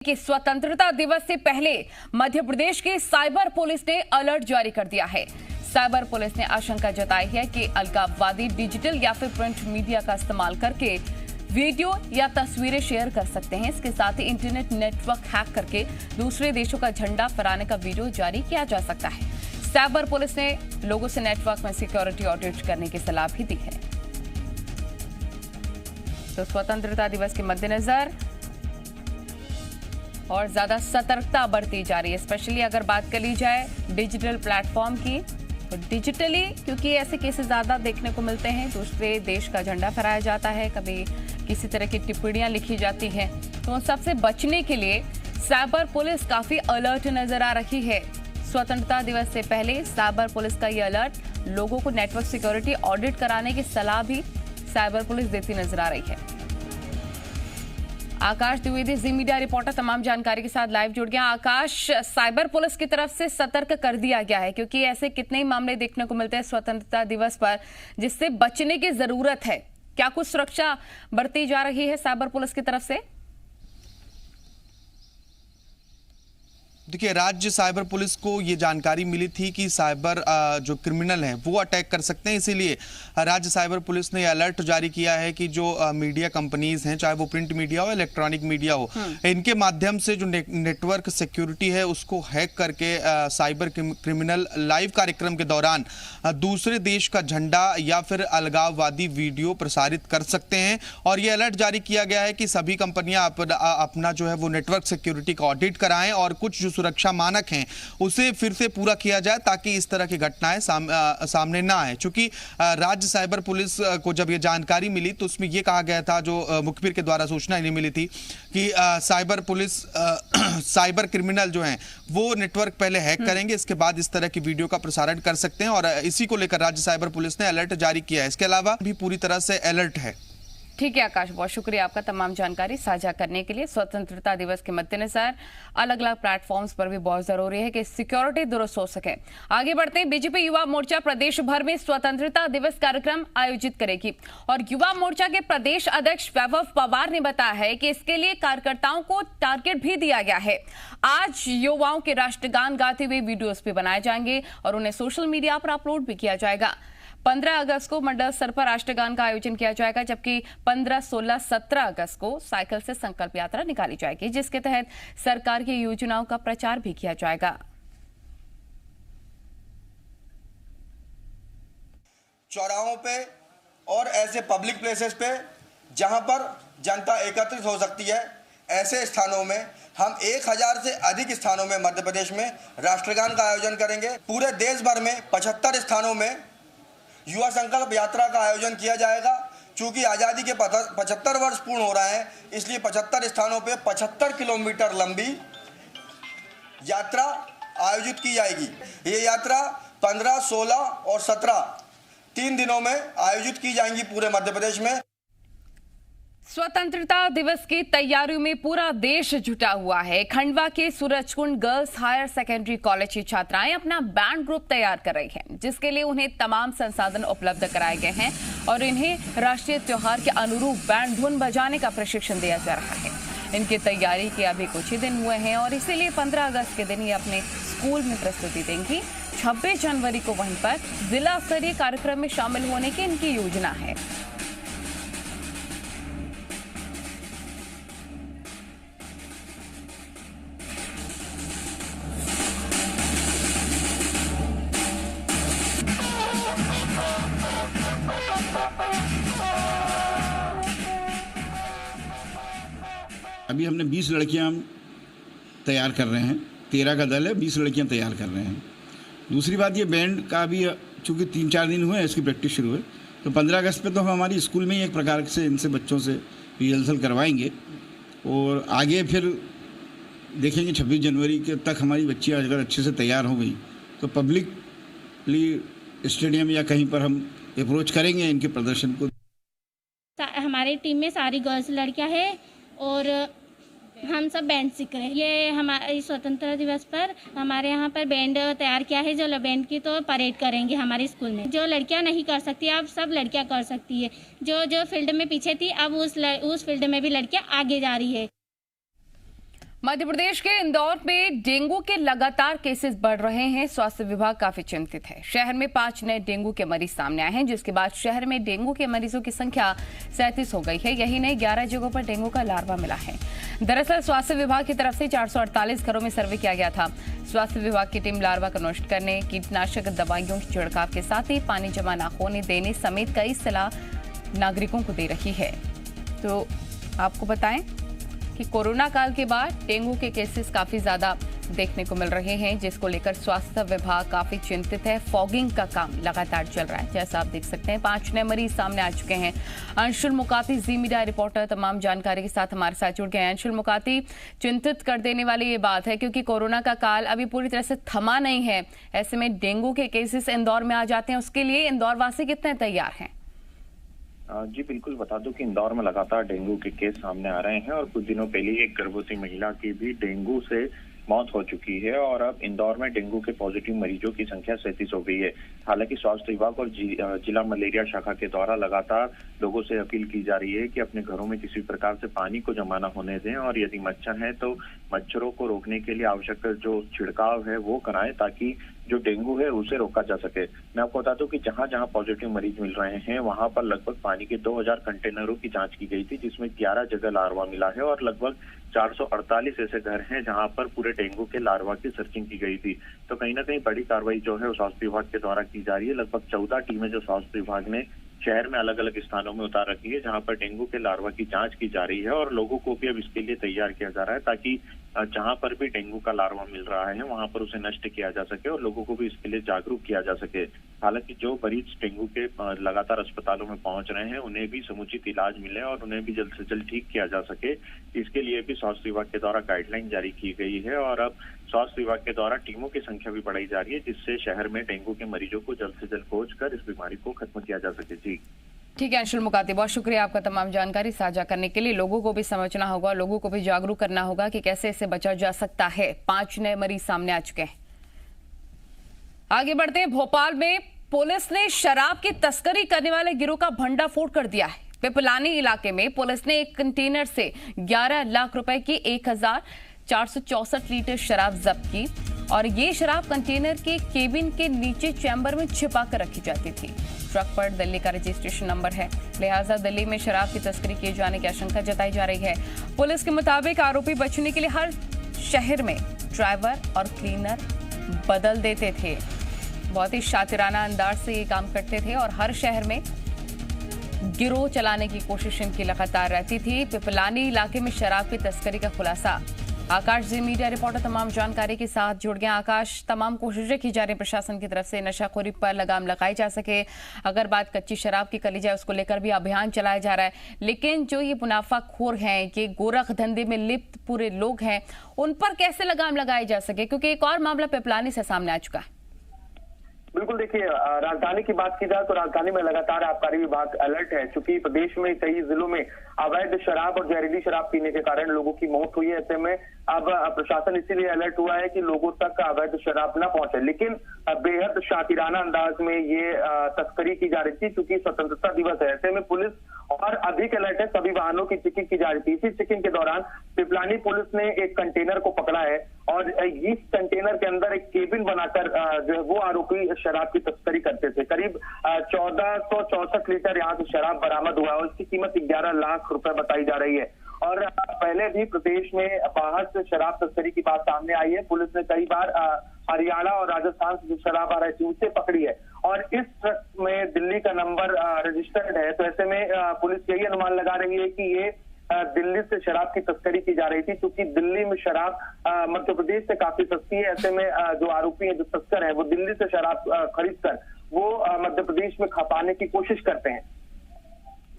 कि स्वतंत्रता दिवस से पहले मध्य प्रदेश की साइबर पुलिस ने अलर्ट जारी कर दिया है। साइबर पुलिस ने आशंका जताई है कि अलगाववादी डिजिटल या फिर प्रिंट मीडिया का इस्तेमाल करके वीडियो या तस्वीरें शेयर कर सकते हैं। इसके साथ ही इंटरनेट नेटवर्क हैक करके दूसरे देशों का झंडा फहराने का वीडियो जारी किया जा सकता है। साइबर पुलिस ने लोगों से नेटवर्क में सिक्योरिटी ऑडिट करने की सलाह भी दी है। तो स्वतंत्रता दिवस के मद्देनजर और ज्यादा सतर्कता बरती जा रही है, स्पेशली अगर बात कर ली जाए डिजिटल प्लेटफॉर्म की। तो डिजिटली क्योंकि ऐसे केसेस ज्यादा देखने को मिलते हैं, दूसरे देश का झंडा फहराया जाता है, कभी किसी तरह की टिप्पणियां लिखी जाती हैं, तो उन सबसे बचने के लिए साइबर पुलिस काफी अलर्ट नजर आ रही है। स्वतंत्रता दिवस से पहले साइबर पुलिस का ये अलर्ट लोगों को नेटवर्क सिक्योरिटी ऑडिट कराने की सलाह भी साइबर पुलिस देती नजर आ रही है। आकाश द्विवेदी, जी मीडिया रिपोर्टर, तमाम जानकारी के साथ लाइव जुड़ गया। आकाश, साइबर पुलिस की तरफ से सतर्क कर दिया गया है क्योंकि ऐसे कितने ही मामले देखने को मिलते हैं स्वतंत्रता दिवस पर जिससे बचने की जरूरत है। क्या कुछ सुरक्षा बरती जा रही है साइबर पुलिस की तरफ से? देखिए, राज्य साइबर पुलिस को ये जानकारी मिली थी कि साइबर जो क्रिमिनल हैं वो अटैक कर सकते हैं, इसीलिए राज्य साइबर पुलिस ने अलर्ट जारी किया है कि जो मीडिया कंपनीज हैं, चाहे वो प्रिंट मीडिया हो, इलेक्ट्रॉनिक मीडिया हो, इनके माध्यम से जो नेटवर्क सिक्योरिटी है उसको हैक करके साइबर क्रिमिनल लाइव कार्यक्रम के दौरान दूसरे देश का झंडा या फिर अलगाववादी वीडियो प्रसारित कर सकते हैं। और ये अलर्ट जारी किया गया है कि सभी कंपनियां अपना जो है वो नेटवर्क सिक्योरिटी का ऑडिट कराएं और कुछ जो सुरक्षा मानक हैं उसे फिर से पूरा किया जाए ताकि इस तरह की घटनाएं सामने ना आए। चूंकि राज्य साइबर पुलिस को जब ये जानकारी मिली तो उसमें यह कहा गया था, जो मुखबिर के द्वारा सूचना इन्हें मिली थी कि साइबर पुलिस साइबर क्रिमिनल जो हैं वो नेटवर्क पहले हैक करेंगे, इसके बाद इस तरह की वीडियो का प्रसारण कर सकते हैं। और इसी को लेकर राज्य साइबर पुलिस ने अलर्ट जारी किया है। इसके अलावा भी पूरी तरह से अलर्ट है। ठीक है आकाश, बहुत शुक्रिया आपका तमाम जानकारी साझा करने के लिए। स्वतंत्रता दिवस के मद्देनजर अलग अलग प्लेटफॉर्म्स पर भी बहुत जरूरी है कि सिक्योरिटी दुरुस्त हो सके। आगे बढ़ते हैं। बीजेपी युवा मोर्चा प्रदेश भर में स्वतंत्रता दिवस कार्यक्रम आयोजित करेगी और युवा मोर्चा के प्रदेश अध्यक्ष वैभव पवार ने बताया है कि इसके लिए कार्यकर्ताओं को टारगेट भी दिया गया है। आज युवाओं के राष्ट्रगान गाते हुए वीडियोस भी बनाए जाएंगे और उन्हें सोशल मीडिया पर अपलोड भी किया जाएगा। 15 अगस्त को मंडल स्तर पर राष्ट्रगान का आयोजन किया जाएगा, जबकि 15, 16, 17 अगस्त को साइकिल से संकल्प यात्रा निकाली जाएगी, जिसके तहत सरकार की योजनाओं का प्रचार भी किया जाएगा। चौराहों पे और ऐसे पब्लिक प्लेसेस पे जहां पर जनता एकत्रित हो सकती है, ऐसे स्थानों में हम 1000 से अधिक स्थानों में मध्य प्रदेश में राष्ट्रगान का आयोजन करेंगे। पूरे देश भर में 75 स्थानों में युवा संकल्प यात्रा का आयोजन किया जाएगा। चूंकि आज़ादी के 75 वर्ष पूर्ण हो रहे हैं, इसलिए 75 स्थानों पे 75 किलोमीटर लंबी यात्रा आयोजित की जाएगी। ये यात्रा 15, 16 और 17 3 दिनों में आयोजित की जाएंगी पूरे मध्य प्रदेश में। स्वतंत्रता दिवस की तैयारियों में पूरा देश जुटा हुआ है। खंडवा के Surajkund girls higher secondary college की छात्राएं अपना बैंड ग्रुप तैयार कर रही हैं, जिसके लिए उन्हें तमाम संसाधन उपलब्ध कराए गए हैं और इन्हें राष्ट्रीय त्योहार के अनुरूप बैंड धुन बजाने का प्रशिक्षण दिया जा रहा है। इनकी तैयारी के अभी कुछ ही दिन हुए हैं और इसीलिए 15 अगस्त के दिन ये अपने स्कूल में प्रस्तुति देंगी। 26 जनवरी को वहीं पर जिला स्तरीय कार्यक्रम में शामिल होने की इनकी योजना है। अभी हमने 20 लड़कियां तैयार कर रहे हैं, 13 का दल है, 20 लड़कियां तैयार कर रहे हैं। दूसरी बात, ये बैंड का भी चूँकि 3-4 दिन हुए हैं इसकी प्रैक्टिस शुरू है, तो 15 अगस्त पे तो हम हमारी स्कूल में ही एक प्रकार से इनसे बच्चों से रिहर्सल करवाएंगे और आगे फिर देखेंगे 26 जनवरी के तक हमारी बच्चियाँ अगर अच्छे से तैयार हो गई तो पब्लिकली स्टेडियम या कहीं पर हम अप्रोच करेंगे इनके प्रदर्शन को। हमारी टीम में सारी गर्ल्स लड़कियां हैं और हम सब बैंड सीख रहे हैं। ये हमारे स्वतंत्रता दिवस पर हमारे यहाँ पर बैंड तैयार किया है, जो बैंड की तो परेड करेंगे हमारे स्कूल में। जो लड़कियाँ नहीं कर सकती अब सब लड़कियाँ कर सकती है। जो फील्ड में पीछे थी अब उस फील्ड में भी लड़कियाँ आगे जा रही है। मध्य प्रदेश के इंदौर में डेंगू के लगातार केसेस बढ़ रहे हैं। स्वास्थ्य विभाग काफी चिंतित है। शहर में 5 नए डेंगू के मरीज सामने आए हैं, जिसके बाद शहर में डेंगू के मरीजों की संख्या 37 हो गई है। यही नहीं, 11 जगहों पर डेंगू का लार्वा मिला है। दरअसल स्वास्थ्य विभाग की तरफ से 448 घरों में सर्वे किया गया था। स्वास्थ्य विभाग की टीम लार्वा को नष्ट करने, कीटनाशक दवाइयों के छिड़काव के साथ ही पानी जमा न होने देने समेत कई सलाह नागरिकों को दे रही है। तो आपको बताएं कि कोरोना काल के बाद डेंगू के केसेस काफी ज्यादा देखने को मिल रहे हैं, जिसको लेकर स्वास्थ्य विभाग काफी चिंतित है। फॉगिंग का काम लगातार चल रहा है। जैसा आप देख सकते हैं, 5 नए मरीज सामने आ चुके हैं। अंशुल मुकाती, जी मीडिया रिपोर्टर, तमाम जानकारी के साथ हमारे साथ जुड़ गए हैं। अंशुल मुकाती, चिंतित कर देने वाली ये बात है क्योंकि कोरोना का काल अभी पूरी तरह से थमा नहीं है। ऐसे में डेंगू के केसेस इंदौर में आ जाते हैं, उसके लिए इंदौर वासी कितने तैयार हैं? जी बिल्कुल, बता दूं कि इंदौर में लगातार डेंगू के केस सामने आ रहे हैं और कुछ दिनों पहले एक गर्भवती महिला की भी डेंगू से मौत हो चुकी है और अब इंदौर में डेंगू के पॉजिटिव मरीजों की संख्या 37 हो गई है। हालांकि स्वास्थ्य विभाग और जिला मलेरिया शाखा के द्वारा लगातार लोगों से अपील की जा रही है कि अपने घरों में किसी प्रकार से पानी को जमा न होने दें और यदि मच्छर है तो मच्छरों को रोकने के लिए आवश्यक जो छिड़काव है वो कराएं, ताकि जो डेंगू है उसे रोका जा सके। मैं आपको बता दूं कि जहां जहां पॉजिटिव मरीज मिल रहे हैं वहां पर लगभग पानी के 2000 कंटेनरों की जांच की गई थी, जिसमें 11 जगह लार्वा मिला है और लगभग 448 ऐसे घर हैं जहां पर पूरे डेंगू के लार्वा की सर्चिंग की गई थी। तो कहीं ना कहीं बड़ी कार्रवाई जो है स्वास्थ्य विभाग के द्वारा की जा रही है। लगभग 14 टीमें जो स्वास्थ्य विभाग ने शहर में अलग अलग स्थानों में उतार रखी है, जहां पर डेंगू के लार्वा की जांच की जा रही है और लोगों को भी अब इसके लिए तैयार किया जा रहा है, ताकि जहां पर भी डेंगू का लार्वा मिल रहा है वहां पर उसे नष्ट किया जा सके और लोगों को भी इसके लिए जागरूक किया जा सके। हालांकि जो मरीज डेंगू के लगातार अस्पतालों में पहुंच रहे हैं उन्हें भी समुचित इलाज मिले और उन्हें भी जल्द से जल्द ठीक किया जा सके, इसके लिए भी स्वास्थ्य विभाग के द्वारा गाइडलाइन जारी की गई है और अब स्वास्थ्य विभाग के द्वारा टीमों की संख्या भी बढ़ाई जा रही है, जिससे शहर में डेंगू के मरीजों को जल्द से जल्द खोजकर इस बीमारी को खत्म किया जा सके। जी ठीक है अंशुल मुकाती, बहुत शुक्रिया आपका तमाम जानकारी साझा करने के लिए। लोगों को भी समझना होगा, लोगों को भी जागरूक करना होगा कि कैसे इससे बचा जा सकता है। 5 नए मरीज सामने आ चुके हैं। आगे बढ़ते हैं। भोपाल में पुलिस ने शराब की तस्करी करने वाले गिरोह का भंडाफोड़ कर दिया है। पिपलानी इलाके में पुलिस ने एक कंटेनर से 11 लाख रुपए की 1464 लीटर शराब जब्त की और ये शराब कंटेनर के केबिन के नीचे चैम्बर में छिपा कर रखी जाती थी। ट्रक पर दिल्ली का रजिस्ट्रेशन नंबर है, लिहाजा दिल्ली में शराब की तस्करी किए जाने की आशंका जताई जा रही है। पुलिस के मुताबिक आरोपी बचने के लिए हर शहर में ड्राइवर और क्लीनर बदल देते थे। बहुत ही शातिराना अंदाज से ये काम करते थे और हर शहर में गिरोह चलाने की कोशिश इनकी लगातार रहती थी। पिपलानी इलाके में शराब की तस्करी का खुलासा। आकाश, जी मीडिया रिपोर्टर, तमाम जानकारी के साथ जुड़ गए। आकाश, तमाम कोशिशें की जा रही प्रशासन की तरफ से नशाखोरी पर लगाम लगाई जा सके। अगर बात कच्ची शराब की करी जाए, उसको लेकर भी अभियान चलाया जा रहा है, लेकिन जो ये मुनाफाखोर हैं, ये गोरख धंधे में लिप्त पूरे लोग हैं, उन पर कैसे लगाम लगाई जा सके? क्योंकि एक और मामला पिपलानी से सामने आ चुका है। बिल्कुल, देखिए, राजधानी की बात की जाए तो राजधानी में लगातार आबकारी विभाग अलर्ट है, क्योंकि प्रदेश में कई जिलों में अवैध शराब और जहरीली शराब पीने के कारण लोगों की मौत हुई है। ऐसे में अब प्रशासन इसीलिए अलर्ट हुआ है कि लोगों तक अवैध शराब न पहुंचे। लेकिन बेहद शातिराना अंदाज में ये तस्करी की जा रही थी, क्योंकि स्वतंत्रता दिवस है। ऐसे में पुलिस और अधिक अलर्ट है, सभी वाहनों की चेकिंग की जा रही थी। इसी चेकिंग के दौरान पिपलानी पुलिस ने एक कंटेनर को पकड़ा है और इस कंटेनर के अंदर एक केबिन बनाकर जो है वो आरोपी शराब की तस्करी करते थे। करीब 1464 लीटर यहाँ से शराब बरामद हुआ है और इसकी कीमत 11 लाख रुपए बताई जा रही है। और पहले भी प्रदेश में बाहर से शराब तस्करी की बात सामने आई है। पुलिस ने कई बार हरियाणा और राजस्थान से जो शराब आ रही थी उसे पकड़ी है और इस ट्रक में दिल्ली का नंबर रजिस्टर्ड है। तो ऐसे में पुलिस यही अनुमान लगा रही है कि ये दिल्ली से शराब की तस्करी की जा रही थी, क्योंकि दिल्ली में शराब मध्य प्रदेश से काफी सस्ती है। ऐसे में जो आरोपी है, जो तस्कर है, वो दिल्ली से शराब खरीद कर वो मध्य प्रदेश में खपाने की कोशिश करते हैं।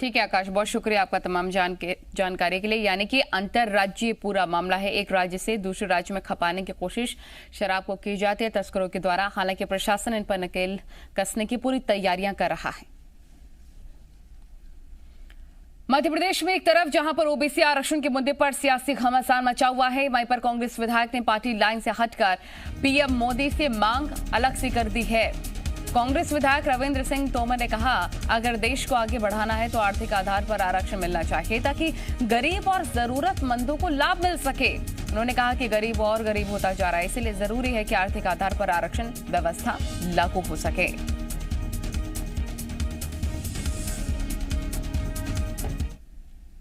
ठीक है आकाश, बहुत शुक्रिया आपका तमाम जानकारी के लिए। यानी कि अंतरराज्यीय पूरा मामला है, एक राज्य से दूसरे राज्य में खपाने की कोशिश शराब को की जाती है तस्करों के द्वारा। हालांकि प्रशासन इन पर नकेल कसने की पूरी तैयारियां कर रहा है। मध्य प्रदेश में एक तरफ जहां पर ओबीसी आरक्षण के मुद्दे पर सियासी घमासान मचा हुआ है, वहीं पर कांग्रेस विधायक ने पार्टी लाइन से हटकर पीएम मोदी से मांग अलग सी कर दी है। कांग्रेस विधायक रविंद्र सिंह तोमर ने कहा, अगर देश को आगे बढ़ाना है तो आर्थिक आधार पर आरक्षण मिलना चाहिए ताकि गरीब और जरूरतमंदों को लाभ मिल सके। उन्होंने कहा कि गरीब और गरीब होता जा रहा है, इसलिए जरूरी है कि आर्थिक आधार पर आरक्षण व्यवस्था लागू हो सके।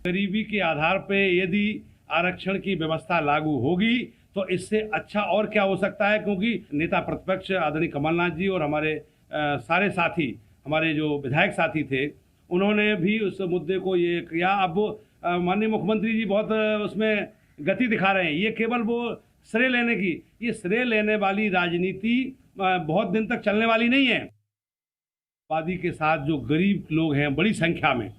गरीबी के आधार पे यदि आरक्षण की व्यवस्था लागू होगी तो इससे अच्छा और क्या हो सकता है, क्योंकि नेता प्रतिपक्ष आदरणीय कमलनाथ जी और हमारे सारे साथी, हमारे जो विधायक साथी थे, उन्होंने भी उस मुद्दे को ये किया। अब माननीय मुख्यमंत्री जी बहुत उसमें गति दिखा रहे हैं। ये केवल वो श्रेय लेने की, ये श्रेय लेने वाली राजनीति बहुत दिन तक चलने वाली नहीं है। आबादी के साथ जो गरीब लोग हैं बड़ी संख्या में,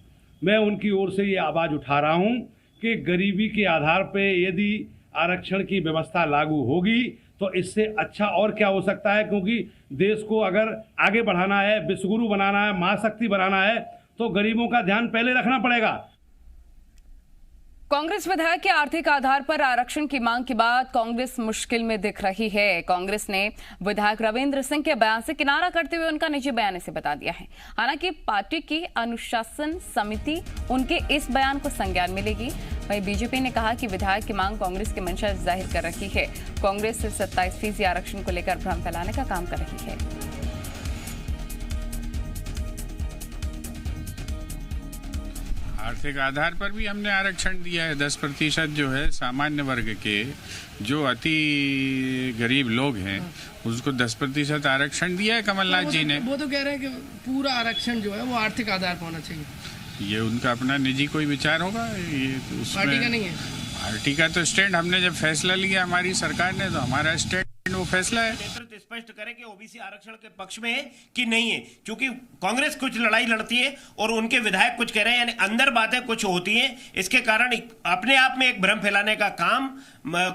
मैं उनकी ओर से ये आवाज़ उठा रहा हूँ कि गरीबी के आधार पे यदि आरक्षण की व्यवस्था लागू होगी तो इससे अच्छा और क्या हो सकता है, क्योंकि देश को अगर आगे बढ़ाना है, विश्वगुरु बनाना है, महाशक्ति बनाना है, तो गरीबों का ध्यान पहले रखना पड़ेगा। कांग्रेस विधायक के आर्थिक आधार पर आरक्षण की मांग के बाद कांग्रेस मुश्किल में दिख रही है। कांग्रेस ने विधायक रविंद्र सिंह के बयान से किनारा करते हुए उनका निजी बयान इसे बता दिया है। हालांकि पार्टी की अनुशासन समिति उनके इस बयान को संज्ञान में लेगी। वहीं बीजेपी ने कहा कि विधायक की मांग कांग्रेस की मंशा जाहिर कर रही है। कांग्रेस 27% आरक्षण को लेकर भ्रम फैलाने का काम कर रही है। आर्थिक आधार पर भी हमने आरक्षण दिया है। 10% जो है सामान्य वर्ग के, जो अति गरीब लोग हैं, उसको 10% आरक्षण दिया है कमलनाथ जी ने। वो तो कह रहे हैं कि पूरा आरक्षण जो है वो आर्थिक आधार पर होना चाहिए। ये उनका अपना निजी कोई विचार होगा, ये पार्टी का नहीं है। पार्टी का तो स्टैंड, हमने जब फैसला लिया हमारी सरकार ने, तो हमारा स्टैंड वो फैसला है। नेतृत्व स्पष्ट करे कि ओबीसी आरक्षण के पक्ष में है कि नहीं है, क्योंकि कांग्रेस कुछ लड़ाई लड़ती है और उनके विधायक कुछ कह रहे हैं, यानी अंदर बातें कुछ होती हैं। इसके कारण अपने आप में एक भ्रम फैलाने का काम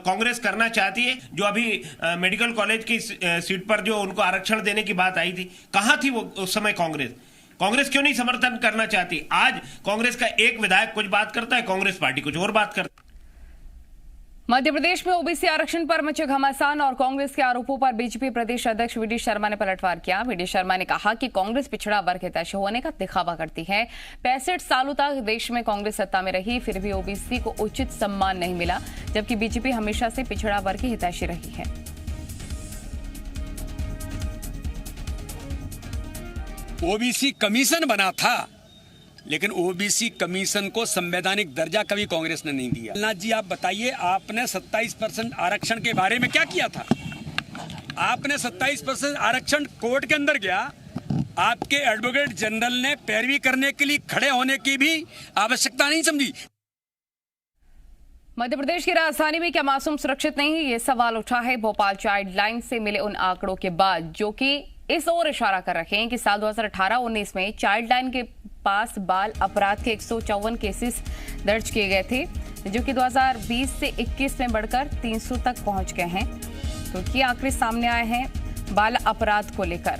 कांग्रेस करना चाहती है। जो अभी मेडिकल कॉलेज की सीट पर जो उनको आरक्षण देने की बात आई थी, कहां थी वो उस समय कांग्रेस क्यों नहीं समर्थन करना चाहती? आज कांग्रेस का एक विधायक कुछ बात करता है, कांग्रेस पार्टी कुछ और बात करती है। मध्य प्रदेश में ओबीसी आरक्षण पर मचे घमासान और कांग्रेस के आरोपों पर बीजेपी प्रदेश अध्यक्ष वी डी शर्मा ने पलटवार किया। वी डी शर्मा ने कहा कि कांग्रेस पिछड़ा वर्ग हितैषी होने का दिखावा करती है। 65 सालों तक देश में कांग्रेस सत्ता में रही, फिर भी ओबीसी को उचित सम्मान नहीं मिला, जबकि बीजेपी हमेशा से पिछड़ा वर्ग की हितैषी रही है। ओबीसी कमीशन बना था, लेकिन ओबीसी कमीशन को संवैधानिक दर्जा कभी कांग्रेस ने नहीं दिया। कमलनाथ जी, आप बताइए, आपने 27% आरक्षण के बारे में क्या किया था? आपने 27% आरक्षण कोर्ट के अंदर गया, आपके एडवोकेट जनरल ने पैरवी करने के लिए खड़े होने की भी आवश्यकता नहीं समझी। मध्य प्रदेश की राजधानी में क्या मासूम सुरक्षित नहीं है, ये सवाल उठा है भोपाल चाइल्ड लाइन से मिले उन आंकड़ों के बाद, जो कि इस ओर इशारा कर रहे हैं कि साल 2018-19 में चाइल्ड लाइन के पास बाल अपराध के 154 केसेस दर्ज किए गए थे, जो कि 2020 से 21 में बढ़कर 300 तक पहुंच गए हैं। तो ये आंकड़े सामने आए हैं बाल अपराध को लेकर।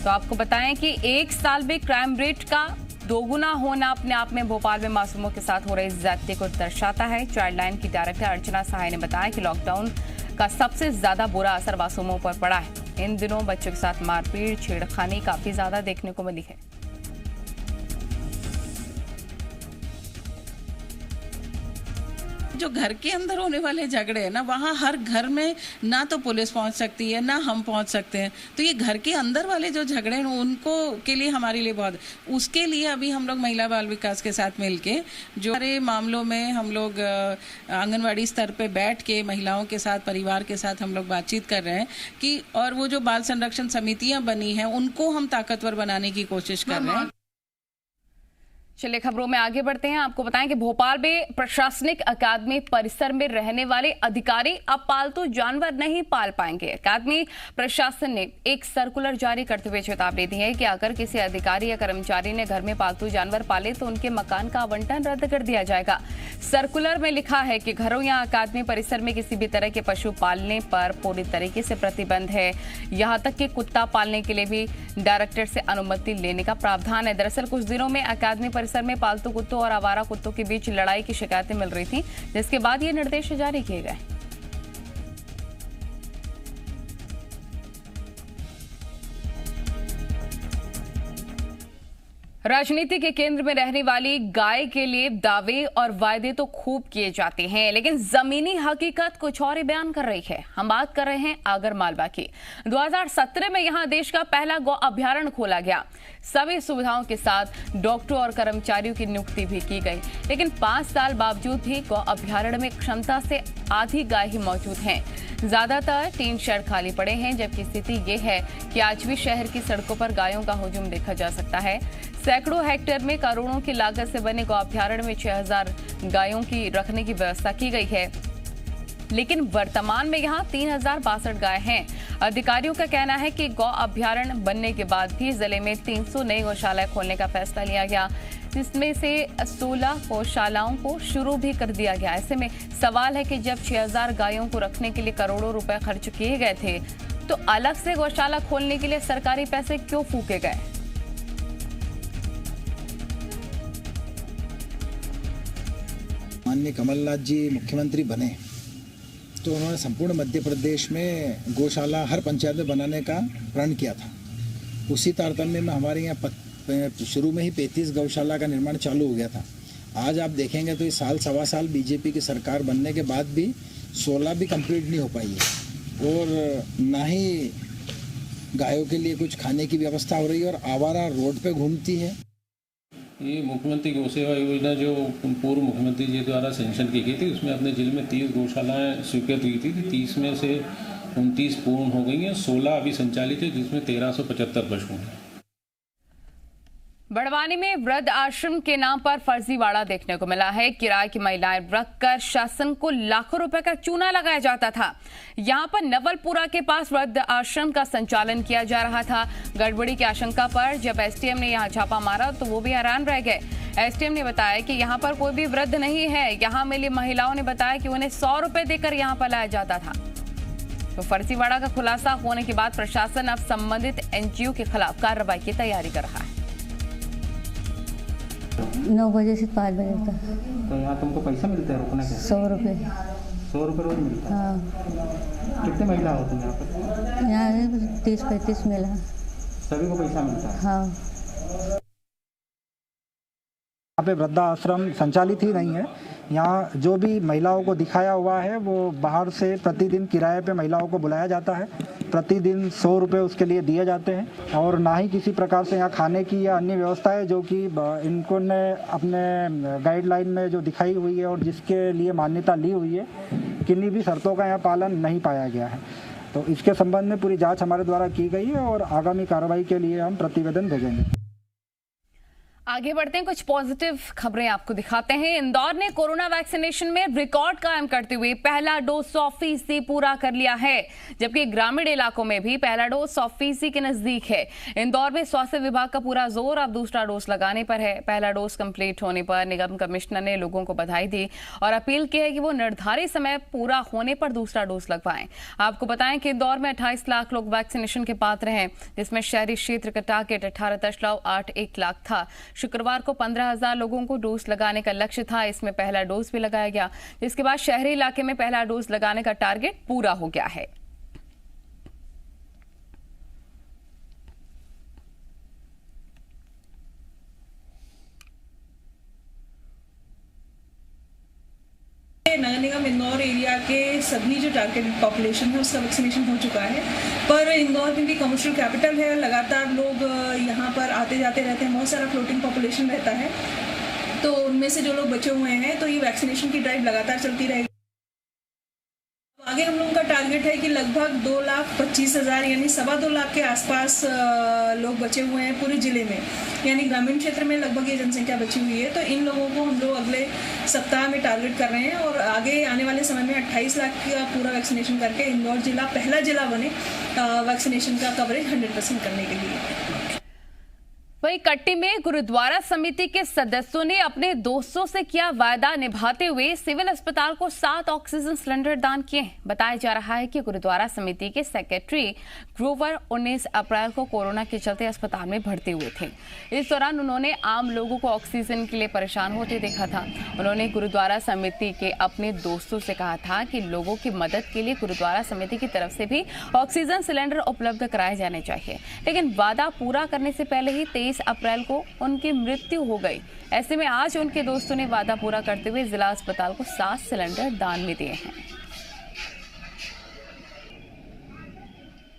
तो आपको बताएं कि एक साल में क्राइम रेट का दोगुना होना अपने आप में भोपाल में मासूमों के साथ हो रहे ज्यादती को दर्शाता है। चाइल्ड लाइन की डायरेक्टर अर्चना सहाय ने बताया कि लॉकडाउन का सबसे ज्यादा बुरा असर मासूमों पर पड़ा है। इन दिनों बच्चों के साथ मारपीट, छेड़खानी काफी ज्यादा देखने को मिली है। जो घर के अंदर होने वाले झगड़े हैं ना, वहाँ हर घर में ना तो पुलिस पहुँच सकती है, ना हम पहुँच सकते हैं। तो ये घर के अंदर वाले जो झगड़े हैं उनको के लिए हमारे लिए बहुत, उसके लिए अभी हम लोग महिला बाल विकास के साथ मिलके जो सारे मामलों में हम लोग आंगनवाड़ी स्तर पे बैठ के महिलाओं के साथ, परिवार के साथ हम लोग बातचीत कर रहे हैं कि, और वो जो बाल संरक्षण समितियाँ बनी हैं उनको हम ताकतवर बनाने की कोशिश कर रहे हैं। चलिए खबरों में आगे बढ़ते हैं। आपको बताएं कि भोपाल में प्रशासनिक अकादमी परिसर में रहने वाले अधिकारी अब पालतू जानवर नहीं पाल पाएंगे। अकादमी प्रशासन ने एक सर्कुलर जारी करते हुए चेतावनी दी है कि अगर किसी अधिकारी या कर्मचारी ने घर में पालतू जानवर पाले तो उनके मकान का आवंटन रद्द कर दिया जाएगा। सर्कुलर में लिखा है कि घरों या अकादमी परिसर में किसी भी तरह के पशु पालने पर पूरी तरीके से प्रतिबंध है। यहाँ तक कि कुत्ता पालने के लिए भी डायरेक्टर से अनुमति लेने का प्रावधान है। दरअसल कुछ दिनों में अकादमी परिसर में पालतू कुत्तों और आवारा कुत्तों के बीच लड़ाई की शिकायतें मिल रही थी, जिसके बाद ये निर्देश जारी किए गए। राजनीति के केंद्र में रहने वाली गाय के लिए दावे और वायदे तो खूब किए जाते हैं, लेकिन जमीनी हकीकत कुछ और ही बयान कर रही है। हम बात कर रहे हैं आगर मालवा की। 2017 में यहां देश का पहला गौ अभ्यारण्य खोला गया। सभी सुविधाओं के साथ डॉक्टरों और कर्मचारियों की नियुक्ति भी की गई, लेकिन 5 साल बावजूद भी गौ अभ्यारण्य में क्षमता से आधी गाय ही मौजूद हैं। ज्यादातर टीन शेड खाली पड़े हैं, जबकि स्थिति ये है कि आज भी शहर की सड़कों पर गायों का हुजूम देखा जा सकता है। सैकड़ों हेक्टेयर में करोड़ों की लागत से बने गौ अभ्यारण्य में 6000 गायों की रखने की व्यवस्था की गई है, लेकिन वर्तमान में यहां 3062 गाय हैं। अधिकारियों का कहना है कि गौ अभ्यारण्य बनने के बाद भी जिले में 300 नई गौशालाएं खोलने का फैसला लिया गया, जिसमें से 16 गौशालाओं को शुरू भी कर दिया गया। ऐसे में सवाल है कि जब 6000 गायों को रखने के लिए करोड़ों रुपए खर्च किए गए थे, तो अलग से गौशाला खोलने के लिए सरकारी पैसे क्यों फूके गए? माननीय कमलनाथ जी मुख्यमंत्री बने तो उन्होंने संपूर्ण मध्य प्रदेश में गौशाला हर पंचायत में बनाने का प्रण किया था। उसी तारतम्य में हमारे यहाँ शुरू में ही 35 गौशाला का निर्माण चालू हो गया था। आज आप देखेंगे तो इस साल सवा साल बीजेपी की सरकार बनने के बाद भी 16 भी कंप्लीट नहीं हो पाई है, और ना ही गायों के लिए कुछ खाने की व्यवस्था हो रही है, और आवारा रोड पे घूमती है। ये मुख्यमंत्री गौ सेवा योजना जो पूर्व मुख्यमंत्री जी द्वारा सैंक्शन की गई थी, उसमें अपने जिले में 30 गौशालाएँ स्वीकृत हुई थी। 30 में से 29 पूर्ण हो गई हैं, 16 अभी संचालित है, जिसमें 1375 पशु हैं। बड़वानी में वृद्ध आश्रम के नाम पर फर्जीवाड़ा देखने को मिला है। किराए की महिलाएं रखकर शासन को लाखों रुपए का चूना लगाया जाता था। यहां पर नवलपुरा के पास वृद्ध आश्रम का संचालन किया जा रहा था। गड़बड़ी की आशंका पर जब एसडीएम ने यहां छापा मारा तो वो भी हैरान रह गए। एसडीएम ने बताया कि यहां पर कोई भी वृद्ध नहीं है। यहां मिली महिलाओं ने बताया कि उन्हें 100 रुपए देकर यहां पर लाया जाता था। तो फर्जीवाड़ा का खुलासा होने के बाद प्रशासन अब संबंधित एनजीओ के खिलाफ कार्रवाई की तैयारी कर रहा है। 9 बजे से 5 बजे तक। तो यहाँ तुमको पैसा मिलता है रुकने के? 100 रुपये। 100 रुपये रोज मिलता है? हाँ। कितने महिला हो तुम यहाँ पर? यहाँ 30-35 महिला। सभी को पैसा मिलता है? हाँ। यहाँ पे वृद्धाश्रम संचालित ही नहीं है। यहाँ जो भी महिलाओं को दिखाया हुआ है वो बाहर से प्रतिदिन किराए पे महिलाओं को बुलाया जाता है। प्रतिदिन 100 रुपये उसके लिए दिए जाते हैं, और ना ही किसी प्रकार से यहाँ खाने की या अन्य व्यवस्था है जो कि इनको ने अपने गाइडलाइन में जो दिखाई हुई है और जिसके लिए मान्यता ली हुई है, किन्हीं भी शर्तों का यहाँ पालन नहीं पाया गया है। तो इसके संबंध में पूरी जाँच हमारे द्वारा की गई है और आगामी कार्रवाई के लिए हम प्रतिवेदन भेजेंगे। आगे बढ़ते हैं, कुछ पॉजिटिव खबरें आपको दिखाते हैं। इंदौर ने कोरोना वैक्सीनेशन में रिकॉर्ड कायम करते हुए पहला डोज 100% पूरा कर लिया है, जबकि ग्रामीण इलाकों में भी पहला डोज 100% के नजदीक है। इंदौर में स्वास्थ्य विभाग का पूरा जोर अब दूसरा डोज लगाने पर है। पहला डोज कंप्लीट होने पर निगम कमिश्नर ने लोगों को बधाई दी और अपील की है कि वो निर्धारित समय पूरा होने पर दूसरा डोज लगवाएं। आपको बताएं कि इंदौर में 28 लाख लोग वैक्सीनेशन के पात्र हैं, जिसमें शहरी क्षेत्र का टारगेट 18.81 लाख था। शुक्रवार को 15,000 लोगों को डोज लगाने का लक्ष्य था। इसमें पहला डोज भी लगाया गया, जिसके बाद शहरी इलाके में पहला डोज लगाने का टारगेट पूरा हो गया है। नगर निगम इंदौर एरिया के सभी जो टारगेट पॉपुलेशन है उसका वैक्सीनेशन हो चुका है, पर इंदौर में भी कमर्शियल कैपिटल है, लगातार लोग यहाँ पर आते जाते रहते हैं, बहुत सारा फ्लोटिंग पॉपुलेशन रहता है, तो उनमें से जो लोग बचे हुए हैं तो ये वैक्सीनेशन की ड्राइव लगातार चलती रहेगी। आगे हम लोगों का टारगेट है कि लगभग 2,25,000 यानी 2.25 लाख के आसपास लोग बचे हुए हैं पूरे जिले में, यानी ग्रामीण क्षेत्र में लगभग ये जनसंख्या बची हुई है। तो इन लोगों को हम लोग अगले सप्ताह में टारगेट कर रहे हैं और आगे आने वाले समय में 28 लाख का पूरा वैक्सीनेशन करके इंदौर जिला पहला जिला बने वैक्सीनेशन का कवरेज 100% करने के लिए। वहीं कट्टी में गुरुद्वारा समिति के सदस्यों ने अपने दोस्तों से किया वायदा निभाते हुए सिविल अस्पताल को 7 ऑक्सीजन सिलेंडर दान किए। बताया जा रहा है कि गुरुद्वारा समिति के सेक्रेटरी ग्रोवर 19 अप्रैल को कोरोना के चलते अस्पताल में भर्ती हुए थे। इस दौरान उन्होंने आम लोगों को ऑक्सीजन के लिए परेशान होते देखा था। उन्होंने गुरुद्वारा समिति के अपने दोस्तों से कहा था कि लोगों की मदद के लिए गुरुद्वारा समिति की तरफ से भी ऑक्सीजन सिलेंडर उपलब्ध कराए जाने चाहिए, लेकिन वादा पूरा करने से पहले ही 23 20 अप्रैल को उनकी मृत्यु हो गई। ऐसे में आज उनके दोस्तों ने वादा पूरा करते हुए जिला अस्पताल को 7 सिलेंडर दान में दिए हैं।